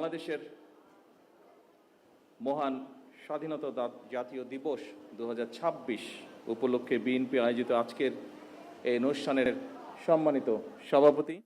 বাংলাদেশের মহান স্বাধীনতা জাতীয় দিবস 2026 উপলক্ষে বিএনপি আয়োজিত আজকের এই অনুষ্ঠানের সম্মানিত সভাপতি,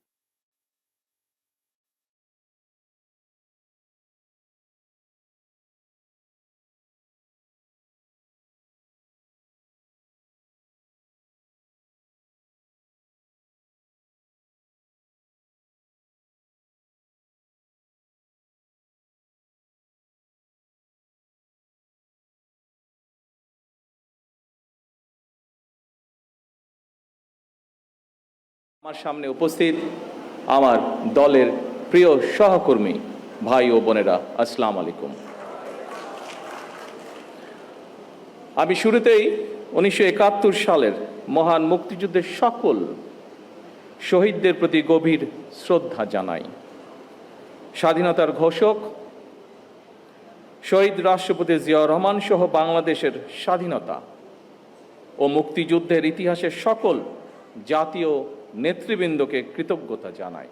আমার সামনে উপস্থিত আমার দলের প্রিয় সহকর্মী ভাই ও বোনেরা, আসসালামু আলাইকুম। আমি শুরুতেই 1971 সালের মহান মুক্তিযুদ্ধের সকল শহীদদের প্রতি গভীর শ্রদ্ধা জানাই। স্বাধীনতার ঘোষক শহীদ রাষ্ট্রপতি জিয়াউর রহমান সহ বাংলাদেশের স্বাধীনতা ও মুক্তিযুদ্ধের ইতিহাসের সকল জাতীয় নেতৃবৃন্দকে কৃতজ্ঞতা জানাই।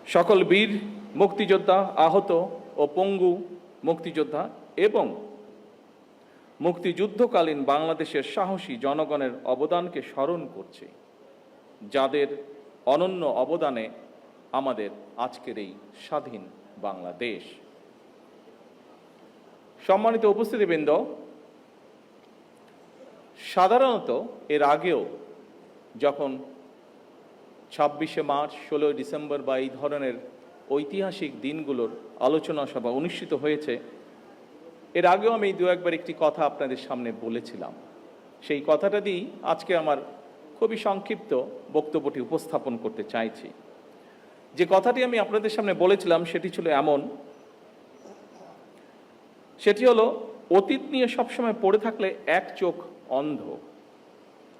সকল বীর মুক্তিযোদ্ধা, আহত ও পঙ্গু মুক্তিযোদ্ধা এবং মুক্তিযুদ্ধকালীন বাংলাদেশের সাহসী জনগণের অবদানকে স্মরণ করছে, যাদের অনন্য অবদানে আমাদের আজকের এই স্বাধীন বাংলাদেশ। সম্মানিত উপস্থিতিবৃন্দ, সাধারণত এর আগেও যখন 26শে মার্চ, 16ই ডিসেম্বর বা এই ধরনের ঐতিহাসিক দিনগুলোর আলোচনা সভা অনুষ্ঠিত হয়েছে, এর আগেও আমি দু একবার একটি কথা আপনাদের সামনে বলেছিলাম। সেই কথাটা দিয়েই আজকে আমার খুবই সংক্ষিপ্ত বক্তব্যটি উপস্থাপন করতে চাইছি। যে কথাটি আমি আপনাদের সামনে বলেছিলাম সেটি ছিল এমন, সেটি হলো অতীত নিয়ে সবসময় পড়ে থাকলে এক চোখ অন্ধ,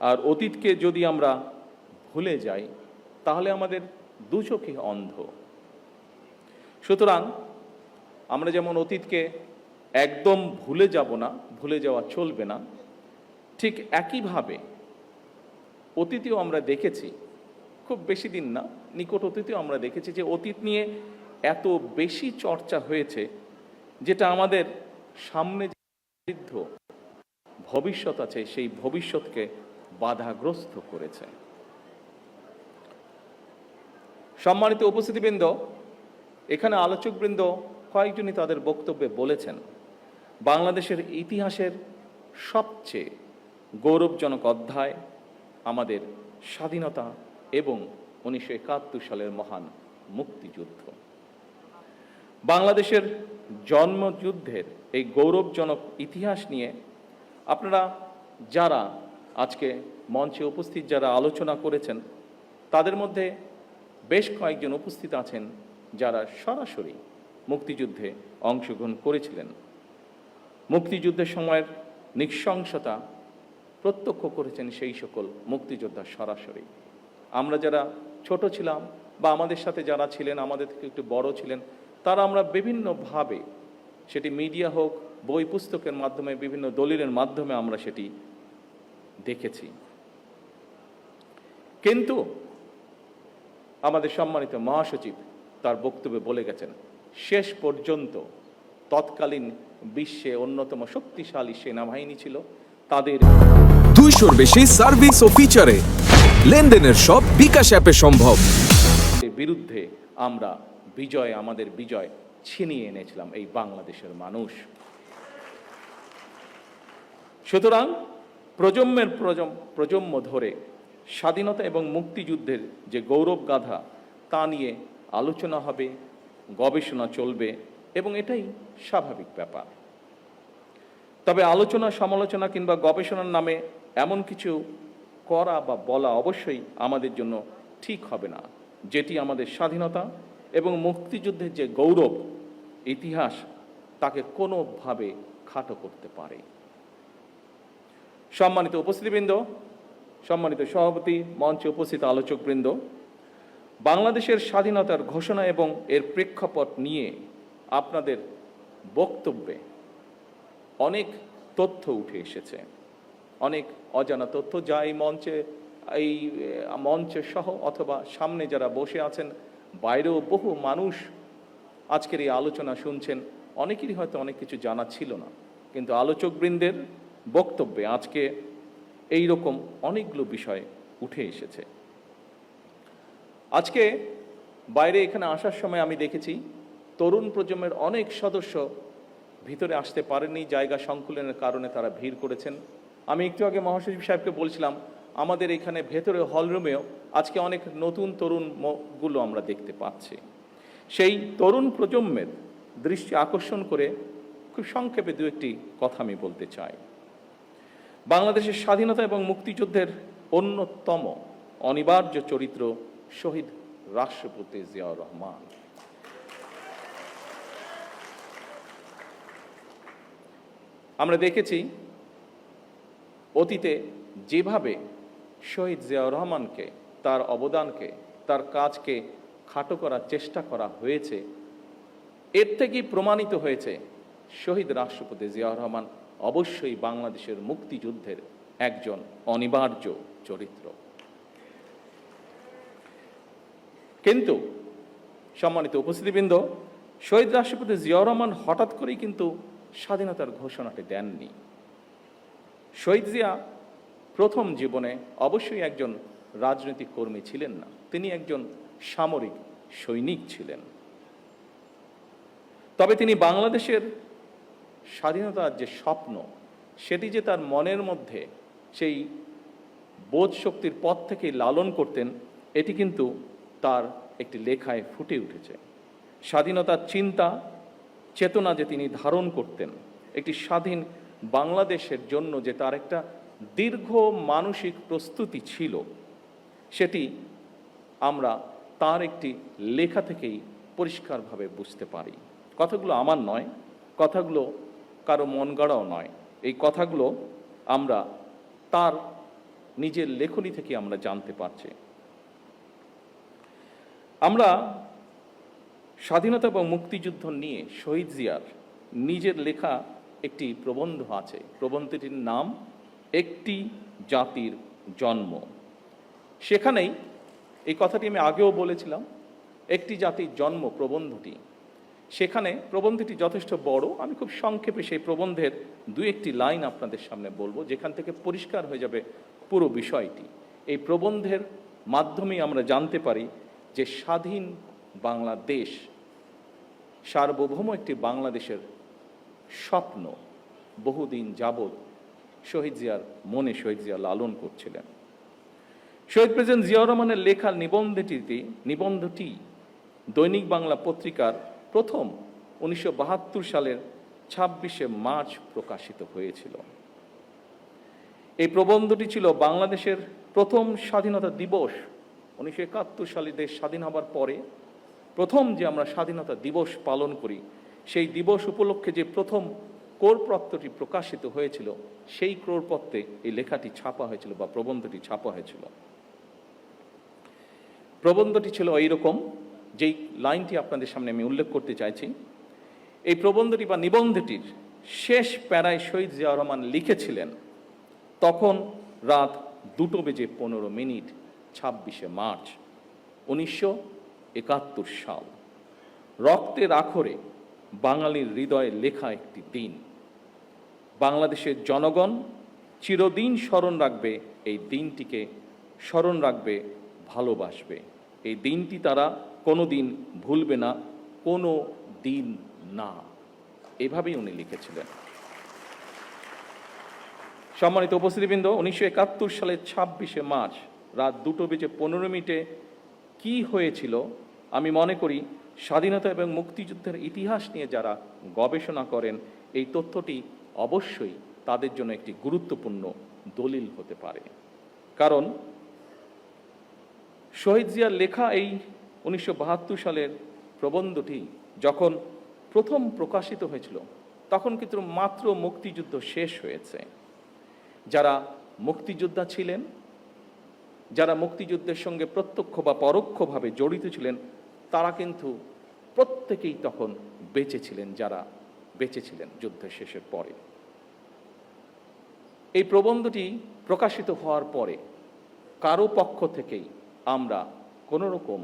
আর অতীতকে যদি আমরা ভুলে যাই তাহলে আমাদের দু চোখই অন্ধ। সুতরাং আমরা যেমন অতীতকে একদম ভুলে যাব না, ভুলে যাওয়া চলবে না, ঠিক একইভাবে অতীতেও আমরা দেখেছি, খুব বেশি দিন না, নিকট অতীতেও আমরা দেখেছি যে অতীত নিয়ে এত বেশি চর্চা হয়েছে যেটা আমাদের সামনে বৃদ্ধ ভবিষ্যৎ আছে সেই ভবিষ্যৎকে বাধাগ্রস্ত করেছে। সম্মানিত উপস্থিতিবৃন্দ, এখানে আলোচকবৃন্দ কয়েকজনই তাদের বক্তব্যে বলেছেন বাংলাদেশের ইতিহাসের সবচেয়ে গৌরবজনক অধ্যায় আমাদের স্বাধীনতা এবং 1971 সালের মহান মুক্তিযুদ্ধ। বাংলাদেশের জন্মযুদ্ধের এই গৌরবজনক ইতিহাস নিয়ে আপনারা যারা আজকে মঞ্চে উপস্থিত, যারা আলোচনা করেছেন, তাদের মধ্যে বেশ কয়েকজন উপস্থিত আছেন যারা সরাসরি মুক্তিযুদ্ধে অংশগ্রহণ করেছিলেন, মুক্তিযুদ্ধের সময়ের নৃশংসতা প্রত্যক্ষ করেছেন সেই সকল মুক্তিযোদ্ধা সরাসরি। আমরা যারা ছোট ছিলাম বা আমাদের সাথে যারা ছিলেন, আমাদের থেকে একটু বড় ছিলেন, তারা আমরা বিভিন্নভাবে, সেটি মিডিয়া হোক, বই পুস্তকের মাধ্যমে, বিভিন্ন দলিলের মাধ্যমে আমরা সেটি দেখেছি। কিন্তু আমাদের সম্মানিত মহাসচিব তার বক্তব্যে বলে গেছেন, শেষ পর্যন্ত তৎকালীন বিশ্বে অন্যতম শক্তিশালী সেনাবাহিনী ছিল, তাদের 200-র বেশি সার্ভিস ও ফিচারে লেনদেনের সব বিকাশ অ্যাপে সম্ভব। বিরুদ্ধে আমরা আমাদের বিজয় ছিনিয়ে এনেছিলাম এই বাংলাদেশের মানুষ। সুতরাং প্রজন্ম ধরে স্বাধীনতা এবং মুক্তিযুদ্ধের যে গৌরব গাথা তা নিয়ে আলোচনা হবে, গবেষণা চলবে এবং এটাই স্বাভাবিক ব্যাপার। তবে আলোচনা, সমালোচনা কিংবা গবেষণার নামে এমন কিছু করা বা বলা অবশ্যই আমাদের জন্য ঠিক হবে না, যেটি আমাদের স্বাধীনতা এবং মুক্তিযুদ্ধের যে গৌরব ইতিহাস তাকে কোনোভাবে খাটো করতে পারে। সম্মানিত উপস্থিতিবৃন্দ, সম্মানিত সভাপতি, মঞ্চে উপস্থিত আলোচকবৃন্দ, বাংলাদেশের স্বাধীনতার ঘোষণা এবং এর প্রেক্ষাপট নিয়ে আপনাদের বক্তব্যে অনেক তথ্য উঠে এসেছে, অনেক অজানা তথ্য যা এই মঞ্চে এই মঞ্চে সহ অথবা সামনে যারা বসে আছেন, বাইরেও বহু মানুষ আজকের এই আলোচনা শুনছেন, অনেকেরই হয়তো অনেক কিছু জানা ছিল না, কিন্তু আলোচকবৃন্দের বক্তব্যে আজকে এই রকম অনেকগুলো বিষয় উঠে এসেছে। আজকে বাইরে এখানে আসার সময় আমি দেখেছি তরুণ প্রজন্মের অনেক সদস্য ভিতরে আসতে পারেননি, জায়গা সংকুলনের কারণে তারা ভিড় করেছেন। আমি একটু আগে মহাসচিব সাহেবকে বলছিলাম, আমাদের এখানে ভেতরে হলরুমেও আজকে অনেক নতুন তরুণগুলো আমরা দেখতে পাচ্ছি। সেই তরুণ প্রজন্মের দৃষ্টি আকর্ষণ করে খুব সংক্ষেপে দু একটি কথা আমি বলতে চাই। বাংলাদেশের স্বাধীনতা এবং মুক্তিযুদ্ধের অন্যতম অনিবার্য চরিত্র শহীদ রাষ্ট্রপতি জিয়াউর রহমান। আমরা দেখেছি অতীতে যেভাবে শহীদ জিয়াউর রহমানকে, তার অবদানকে, তার কাজকে খাটো করার চেষ্টা করা হয়েছে, এর থেকেই প্রমাণিত হয়েছে শহীদ রাষ্ট্রপতি জিয়াউর রহমান অবশ্যই বাংলাদেশের মুক্তিযুদ্ধের একজন অনিবার্য চরিত্র। কিন্তু সম্মানিত উপস্থিতিবৃন্দ, শহীদ রাষ্ট্রপতি জিয়াউর রহমান হঠাৎ করেই কিন্তু স্বাধীনতার ঘোষণাটি দেননি। শহীদ জিয়া প্রথম জীবনে অবশ্যই একজন রাজনৈতিক কর্মী ছিলেন না, তিনি একজন সামরিক সৈনিক ছিলেন। তবে তিনি বাংলাদেশের স্বাধীনতার যে স্বপ্ন, সেটি যে তার মনের মধ্যে সেই বোধ শক্তির পথ থেকে লালন করতেন, এটি কিন্তু তার একটি লেখায় ফুটে উঠেছে। স্বাধীনতার চিন্তা চেতনা যে তিনি ধারণ করতেন, একটি স্বাধীন বাংলাদেশের জন্য যে তার একটা দীর্ঘ মানসিক প্রস্তুতি ছিল, সেটি আমরা তার একটি লেখা থেকেই পরিষ্কারভাবে বুঝতে পারি। কথাগুলো আমার নয়, কথাগুলো কারো মন গড়াও নয়, এই কথাগুলো আমরা তার নিজের লেখনী থেকে আমরা জানতে পারছি। আমরা স্বাধীনতা এবং মুক্তিযুদ্ধ নিয়ে শহীদ জিয়ার নিজের লেখা একটি প্রবন্ধ আছে। প্রবন্ধটির নাম একটি জাতির জন্ম। সেখানেই এই কথাটি আমি আগেও বলেছিলাম, একটি জাতির জন্ম প্রবন্ধটি, সেখানে প্রবন্ধটি যথেষ্ট বড়। আমি খুব সংক্ষেপে সেই প্রবন্ধের দু একটি লাইন আপনাদের সামনে বলবো, যেখান থেকে পরিষ্কার হয়ে যাবে পুরো বিষয়টি। এই প্রবন্ধের মাধ্যমেই আমরা জানতে পারি যে স্বাধীন বাংলাদেশ, সার্বভৌম একটি বাংলাদেশের স্বপ্ন বহুদিন যাবৎ শহীদ জিয়ার মনে শহীদ জিয়া লালন করছিলেন। শহীদ প্রেসিডেন্ট জিয়াউর রহমানের লেখা নিবন্ধটি দৈনিক বাংলা পত্রিকার প্রথম 1972 সালের 26শে মার্চ প্রকাশিত হয়েছিল। এই প্রবন্ধটি ছিল বাংলাদেশের প্রথম স্বাধীনতা দিবস। 1971 সালে দেশ স্বাধীন হবার পরে প্রথম যে আমরা স্বাধীনতা দিবস পালন করি, সেই দিবস উপলক্ষে যে প্রথম ক্রোড়পত্রটি প্রকাশিত হয়েছিল, সেই ক্রোড়পত্রে এই লেখাটি ছাপা হয়েছিল বা প্রবন্ধটি ছাপা হয়েছিল। প্রবন্ধটি ছিল এইরকম, যেই লাইনটি আপনাদের সামনে আমি উল্লেখ করতে চাইছি। এই প্রবন্ধটি বা নিবন্ধটির শেষ প্যারায় শহীদ জিয়াউর রহমান লিখেছিলেন, তখন রাত 2:15 26শে মার্চ 1971 সাল। রক্তের আখরে বাঙালির হৃদয়ে লেখা একটি দিন। বাংলাদেশের জনগণ চিরদিন স্মরণ রাখবে এই দিনটিকে, স্মরণ রাখবে, ভালোবাসবে। এই দিনটি তারা কোনো দিন ভুলবে না, কোনো দিন না। এভাবেই উনি লিখেছিলেন। সম্মানিত উপস্থিতিবৃন্দ, 1971 সালের 26শে মার্চ রাত 2:15 কি হয়েছিল, আমি মনে করি স্বাধীনতা এবং মুক্তিযুদ্ধের ইতিহাস নিয়ে যারা গবেষণা করেন, এই তথ্যটি অবশ্যই তাদের জন্য একটি গুরুত্বপূর্ণ দলিল হতে পারে। কারণ শহীদ জিয়ার লেখা এই 1972 সালের প্রবন্ধটি যখন প্রথম প্রকাশিত হয়েছিল, তখন কিন্তু মাত্র মুক্তিযুদ্ধ শেষ হয়েছে। যারা মুক্তিযোদ্ধা ছিলেন, যারা মুক্তিযুদ্ধের সঙ্গে প্রত্যক্ষ বা পরোক্ষভাবে জড়িত ছিলেন, তারা কিন্তু প্রত্যেকেই তখন বেঁচে ছিলেন, যারা বেঁচে ছিলেন যুদ্ধের শেষের পরে। এই প্রবন্ধটি প্রকাশিত হওয়ার পরে কারো পক্ষ থেকেই আমরা কোনো রকম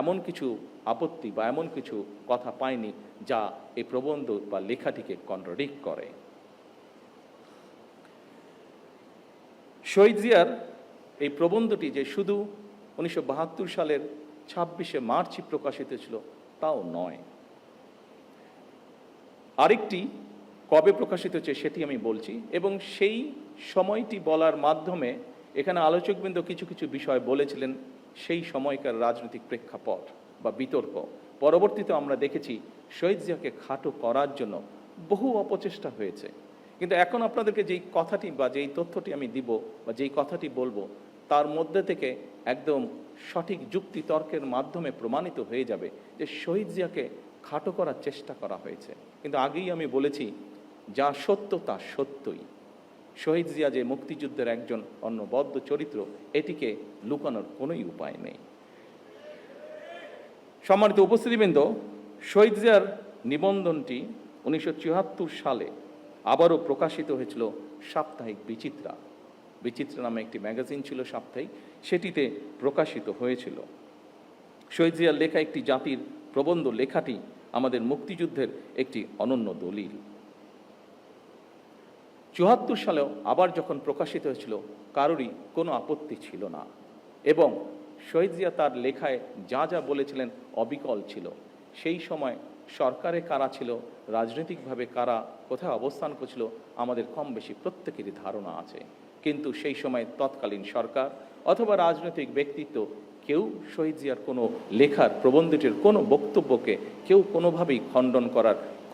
এমন কিছু আপত্তি বা এমন কিছু কথা পাইনি যা এই প্রবন্ধ বা লেখাটিকে কন্ট্রাডিক্ট করে। শহীদ জিয়ার এই প্রবন্ধটি যে শুধু 1972 সালের 26শে মার্চই প্রকাশিত ছিল তাও নয়, আরেকটি কবে প্রকাশিত হচ্ছে সেটি আমি বলছি, এবং সেই সময়টি বলার মাধ্যমে এখানে আলোচকবৃন্দ কিছু কিছু বিষয় বলেছিলেন সেই সময়কার রাজনৈতিক প্রেক্ষাপট বা বিতর্ক। পরবর্তীতে আমরা দেখেছি শহীদ জিয়াকে খাটো করার জন্য বহু অপচেষ্টা হয়েছে, কিন্তু এখন আপনাদেরকে যেই কথাটি বা যেই তথ্যটি আমি দিব বা যেই কথাটি বলবো তার মধ্যে থেকে একদম সঠিক যুক্তি তর্কের মাধ্যমে প্রমাণিত হয়ে যাবে যে শহীদ জিয়াকে খাটো করার চেষ্টা করা হয়েছে। কিন্তু আগেই আমি বলেছি যা সত্য তা সত্যই। শহীদ জিয়া যে মুক্তিযুদ্ধের একজন অনবদ্য চরিত্র, এটিকে লুকানোর কোনোই উপায় নেই। সম্মানিত উপস্থিতিবৃন্দ, শহীদ জিয়ার নিবন্ধনটি 1974 সালে আবারও প্রকাশিত হয়েছিল সাপ্তাহিক বিচিত্রা। বিচিত্রা নামে একটি ম্যাগাজিন ছিল সাপ্তাহিক, সেটিতে প্রকাশিত হয়েছিল। শহীদ জিয়ার লেখা একটি জাতির প্রবন্ধ লেখাটি আমাদের মুক্তিযুদ্ধের একটি অনন্য দলিল। 74 সালেও আবার যখন প্রকাশিত হয়েছিল কারোরই কোনো আপত্তি ছিল না, এবং শহীদ জিয়া তার লেখায় যা যা বলেছিলেন অবিকল ছিল। সেই সময় সরকারে কারা ছিল, রাজনৈতিকভাবে কারা কোথায় অবস্থান করছিল আমাদের কম বেশি প্রত্যেকেরই ধারণা আছে, কিন্তু সেই সময় তৎকালীন সরকার অথবা রাজনৈতিক ব্যক্তিত্ব কেউ শহীদ জিয়ার কোনো লেখার প্রবন্ধটির কোনো বক্তব্যকে কেউ কোনোভাবেই খণ্ডন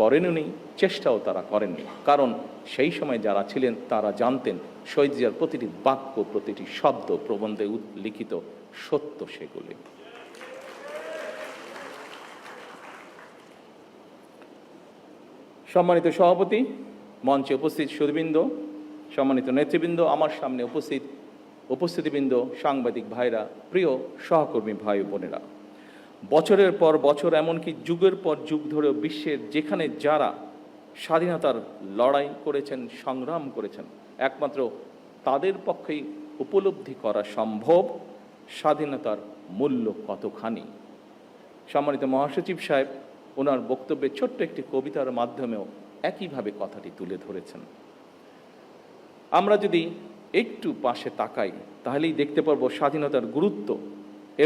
করেননি, চেষ্টাও তারা করেননি, কারণ সেই সময় যারা ছিলেন তারা জানতেন শহীদ জিয়ার প্রতিটি বাক্য, প্রতিটি শব্দ প্রবন্ধে লিখিত সত্য সেগুলি। সম্মানিত সভাপতি, মঞ্চে উপস্থিত সুধীবৃন্দ, সম্মানিত নেতৃবৃন্দ, আমার সামনে উপস্থিতিবৃন্দ, সাংবাদিক ভাইরা, প্রিয় সহকর্মী ভাই বোনেরা, বছরের পর বছর এমনকি যুগের পর যুগ ধরে বিশ্বের যেখানে যারা স্বাধীনতার লড়াই করেছেন, সংগ্রাম করেছেন, একমাত্র তাদের পক্ষেই উপলব্ধি করা সম্ভব স্বাধীনতার মূল্য কতখানি। সম্মানিত মহাসচিব সাহেব ওনার বক্তব্যে ছোট্ট একটি কবিতার মাধ্যমেও একইভাবে কথাটি তুলে ধরেছেন। আমরা যদি একটু পাশে তাকাই তাহলেই দেখতে পারবো স্বাধীনতার গুরুত্ব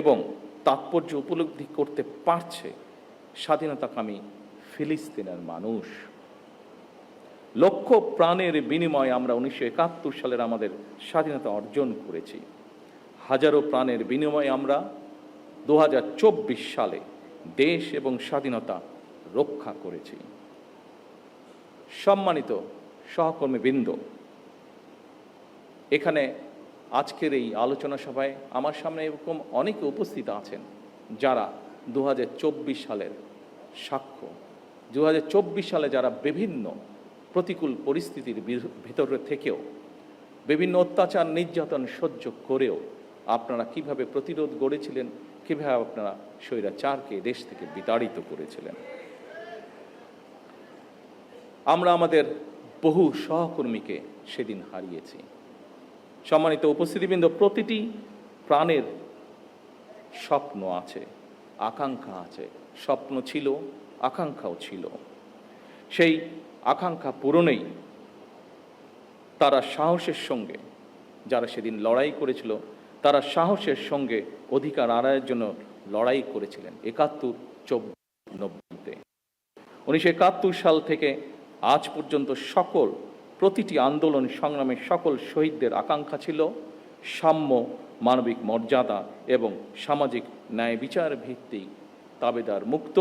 এবং তাৎপর্য উপলব্ধি করতে পারছে স্বাধীনতাকামী ফিলিস্তিনের মানুষ। লক্ষ প্রাণের বিনিময়ে আমরা 1971 সালের আমাদের স্বাধীনতা অর্জন করেছি। হাজারো প্রাণের বিনিময়ে আমরা 2024 সালে দেশ এবং স্বাধীনতা রক্ষা করেছি। সম্মানিত সহকর্মীবৃন্দ, এখানে আজকের এই আলোচনা সভায় আমার সামনে এরকম অনেকে উপস্থিত আছেন যারা 2024 সালের সাক্ষ্য। 2024 সালে যারা বিভিন্ন প্রতিকূল পরিস্থিতির ভিতরে থেকেও, বিভিন্ন অত্যাচার নির্যাতন সহ্য করেও আপনারা কিভাবে প্রতিরোধ গড়েছিলেন, কিভাবে আপনারা স্বৈরাচারকে দেশ থেকে বিতাড়িত করেছিলেন। আমরা আমাদের বহু সহকর্মীকে সেদিন হারিয়েছি। সম্মানিত উপস্থিতিবৃন্দ, প্রতিটি প্রাণের স্বপ্ন আছে, আকাঙ্ক্ষা আছে। স্বপ্ন ছিল, আকাঙ্ক্ষাও ছিল। সেই আকাঙ্ক্ষা পূরণেই তারা সাহসের সঙ্গে, যারা সেদিন লড়াই করেছিল, তারা সাহসের সঙ্গে অধিকার আদায়ের জন্য লড়াই করেছিলেন 71-90-তে। 1971 সাল থেকে আজ পর্যন্ত প্রতিটি আন্দোলন সংগ্রামে সকল শহীদদের আকাঙ্ক্ষা ছিল সাম্য, মানবিক মর্যাদা এবং সামাজিক ন্যায় বিচার ভিত্তিক দাবিদার মুক্ত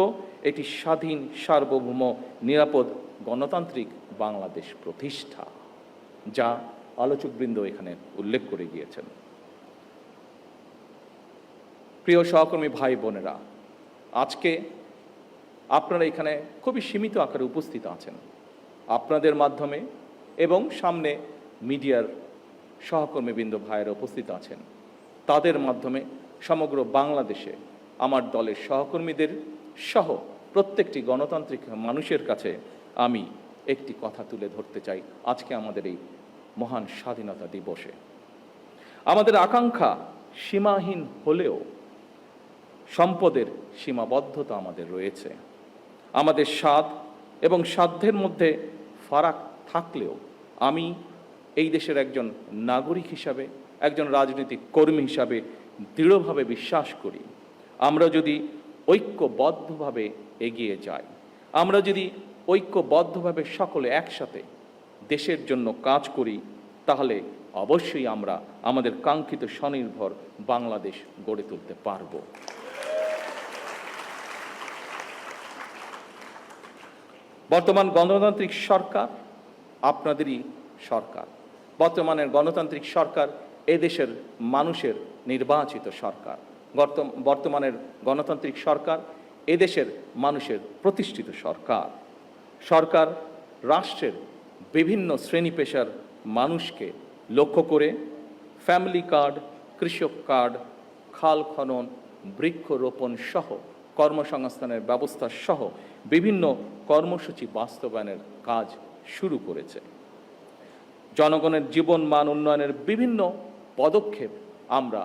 একটি স্বাধীন, সার্বভৌম, নিরাপদ, গণতান্ত্রিক বাংলাদেশ প্রতিষ্ঠা, যা আলোচকবৃন্দ এখানে উল্লেখ করে গিয়েছেন। প্রিয় সহকর্মী ভাই বোনেরা, আজকে আপনারা এখানে খুবই সীমিত আকারে উপস্থিত আছেন। আপনাদের মাধ্যমে এবং সামনে মিডিয়ার সহকর্মীবৃন্দ ভাইয়েরা উপস্থিত আছেন, তাদের মাধ্যমে সমগ্র বাংলাদেশে আমার দলের সহকর্মীদের সহ প্রত্যেকটি গণতান্ত্রিক মানুষের কাছে আমি একটি কথা তুলে ধরতে চাই আজকে আমাদের এই মহান স্বাধীনতা দিবসে। আমাদের আকাঙ্ক্ষা সীমাহীন হলেও সম্পদের সীমাবদ্ধতা আমাদের রয়েছে। আমাদের স্বাদ এবং সাধ্যের মধ্যে ফারাক থাকলেও আমি এই দেশের একজন নাগরিক হিসাবে, একজন রাজনৈতিক কর্মী হিসাবে দৃঢ়ভাবে বিশ্বাস করি, আমরা যদি ঐক্যবদ্ধভাবে এগিয়ে যাই, আমরা যদি ঐক্যবদ্ধভাবে সকলে একসাথে দেশের জন্য কাজ করি, তাহলে অবশ্যই আমরা আমাদের কাঙ্ক্ষিত স্বনির্ভর বাংলাদেশ গড়ে তুলতে পারব। বর্তমান গণতান্ত্রিক সরকার আপনাদেরই সরকার। বর্তমানের গণতান্ত্রিক সরকার এদেশের মানুষের নির্বাচিত সরকার। বর্তমানের গণতান্ত্রিক সরকার এদেশের মানুষের প্রতিষ্ঠিত সরকার। সরকার রাষ্ট্রের বিভিন্ন শ্রেণী পেশার মানুষকে লক্ষ্য করে ফ্যামিলি কার্ড, কৃষক কার্ড, খাল খনন, বৃক্ষরোপণ সহ কর্মসংস্থানের ব্যবস্থা সহ বিভিন্ন কর্মসূচি বাস্তবায়নের কাজ শুরু করেছে। জনগণের জীবন মান উন্নয়নের বিভিন্ন পদক্ষেপ আমরা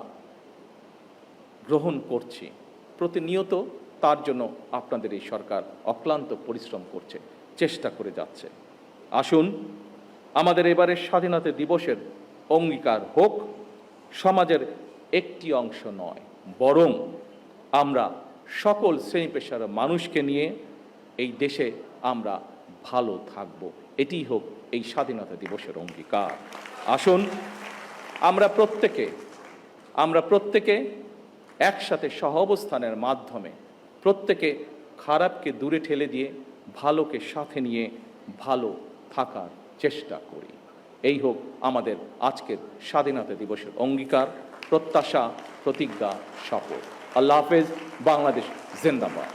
গ্রহণ করছি। প্রতিনিয়ত তার জন্য আপনাদের এই সরকার অক্লান্ত পরিশ্রম করছে, চেষ্টা করে যাচ্ছে। আসুন আমাদের এবারের স্বাধীনতা দিবসের অঙ্গীকার হোক সমাজের একটি অংশ নয়, বরং আমরা সকল শ্রেণী পেশার মানুষকে নিয়ে এই দেশে আমরা ভালো থাকব। এটিই হোক এই স্বাধীনতা দিবসের অঙ্গীকার। আসুন আমরা প্রত্যেকে একসাথে সহাবস্থানের মাধ্যমে প্রত্যেকে খারাপকে দূরে ঠেলে দিয়ে ভালোকে সাথে নিয়ে ভালো থাকার চেষ্টা করি। এই হোক আমাদের আজকের স্বাধীনতা দিবসের অঙ্গীকার, প্রত্যাশা, প্রতিজ্ঞা, শপথ। আল্লাহ হাফেজ। বাংলাদেশ জিন্দাবাদ।